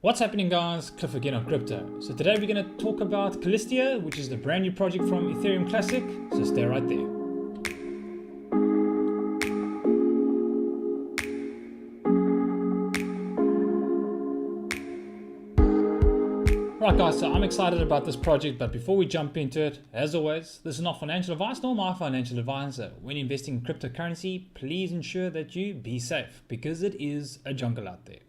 What's happening, guys? Cliff again on crypto. So today we're going to talk about Callisto, which is the brand new project from Ethereum Classic. So stay right there. Right guys, so I'm excited about this project, but before we jump into it, as always, this is not financial advice nor my financial advisor. When investing in cryptocurrency, please ensure that you be safe because it is a jungle out there.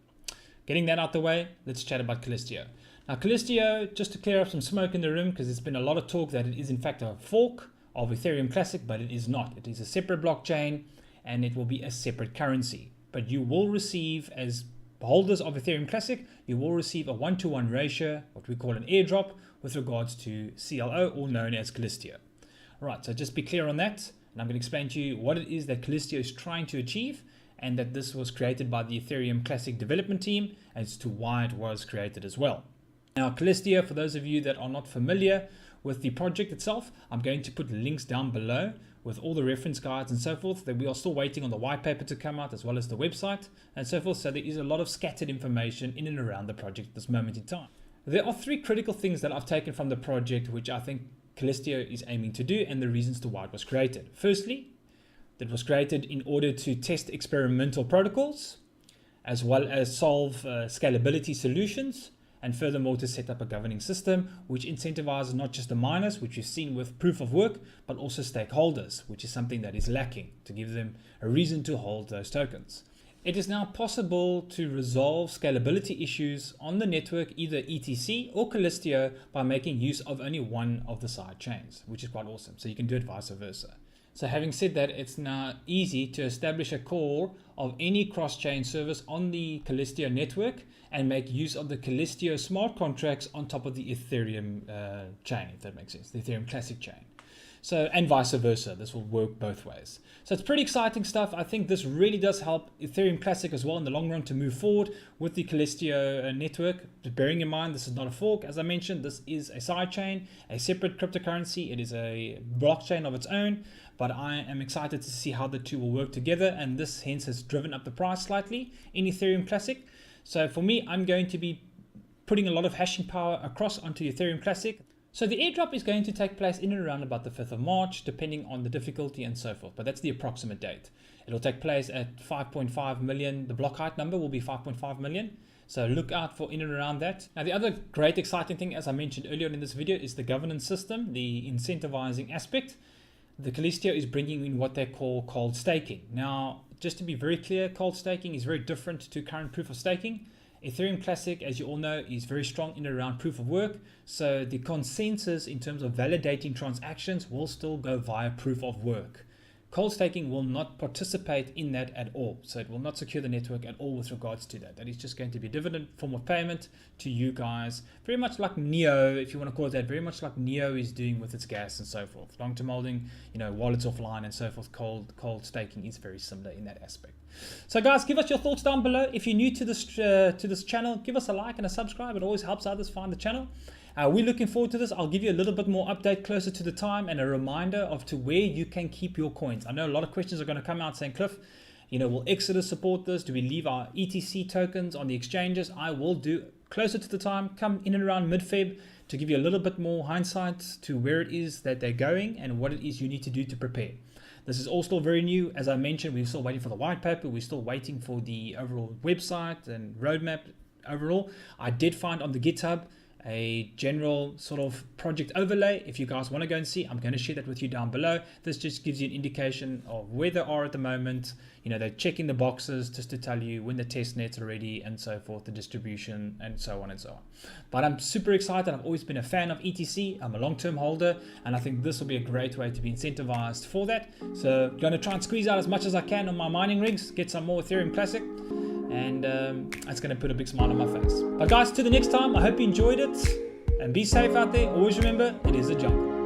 Getting that out the way, let's chat about Callisto. Now Callisto, just to clear up some smoke in the room, because there's been a lot of talk that it is in fact a fork of Ethereum Classic, but it is not. It is a separate blockchain and it will be a separate currency. But you will receive, as holders of Ethereum Classic, you will receive a 1-to-1 ratio, what we call an airdrop, with regards to CLO, or known as Callisto. Alright, so just be clear on that, and I'm going to explain to you what it is that Callisto is trying to achieve, and that this was created by the Ethereum Classic development team as to why it was created as well. Now Callisto, for those of you that are not familiar with the project itself, I'm going to put links down below with all the reference guides and so forth. That we are still waiting on the white paper to come out, as well as the website and so forth. So there is a lot of scattered information in and around the project at this moment in time. There are three critical things that I've taken from the project which I think Callisto is aiming to do, and the reasons to why it was created. Firstly, it was created in order to test experimental protocols, as well as solve scalability solutions, and furthermore to set up a governing system which incentivizes not just the miners, which we've seen with proof of work, but also stakeholders, which is something that is lacking, to give them a reason to hold those tokens. It is now possible to resolve scalability issues on the network, either ETC or Callisto, by making use of only one of the side chains, which is quite awesome. So you can do it vice versa. So having said that, it's now easy to establish a core of any cross-chain service on the Callisto network and make use of the Callisto smart contracts on top of the Ethereum chain, if that makes sense, the Ethereum Classic chain. So, and vice versa, this will work both ways. So it's pretty exciting stuff. I think this really does help Ethereum Classic as well in the long run to move forward with the Callisto network. But bearing in mind, this is not a fork. As I mentioned, this is a sidechain, a separate cryptocurrency. It is a blockchain of its own, but I am excited to see how the two will work together. And this hence has driven up the price slightly in Ethereum Classic. So for me, I'm going to be putting a lot of hashing power across onto Ethereum Classic. So the airdrop is going to take place in and around about the 5th of March, depending on the difficulty and so forth. But that's the approximate date. It'll take place at 5.5 million. The block height number will be 5.5 million. So look out for in and around that. Now the other great exciting thing, as I mentioned earlier in this video, is the governance system, the incentivizing aspect. The Callisto is bringing in what they call cold staking. Now, just to be very clear, cold staking is very different to current proof of staking. Ethereum Classic, as you all know, is very strong in and around proof of work. So the consensus in terms of validating transactions will still go via proof of work. Cold staking will not participate in that at all. So it will not secure the network at all with regards to that. That is just going to be a dividend form of payment to you guys. Very much like Neo, if you want to call it that, very much like Neo is doing with its gas and so forth. Long-term holding, wallets offline and so forth. Cold staking is very similar in that aspect. So guys, give us your thoughts down below. If you're new to this channel, give us a like and a subscribe. It always helps others find the channel. We're looking forward to this. I'll give you a little bit more update closer to the time and a reminder of to where you can keep your coins. I know a lot of questions are going to come out saying, Cliff, will Exodus support this? Do we leave our ETC tokens on the exchanges? I will do closer to the time, come in and around mid-Feb to give you a little bit more hindsight to where it is that they're going and what it is you need to do to prepare. This is all still very new. As I mentioned, we're still waiting for the white paper. We're still waiting for the overall website and roadmap overall. I did find on the GitHub a general sort of project overlay. If you guys want to go and see, I'm going to share that with you down below. This just gives you an indication of where they are at the moment. They're checking the boxes just to tell you when the test nets are ready and so forth, the distribution and so on and so on. But I'm super excited. I've always been a fan of ETC. I'm a long-term holder, and I think this will be a great way to be incentivized for that. So I'm going to try and squeeze out as much as I can on my mining rigs, get some more Ethereum Classic, and that's going to put a big smile on my face. But guys, till the next time, I hope you enjoyed it and be safe out there. Always remember, it is a jungle.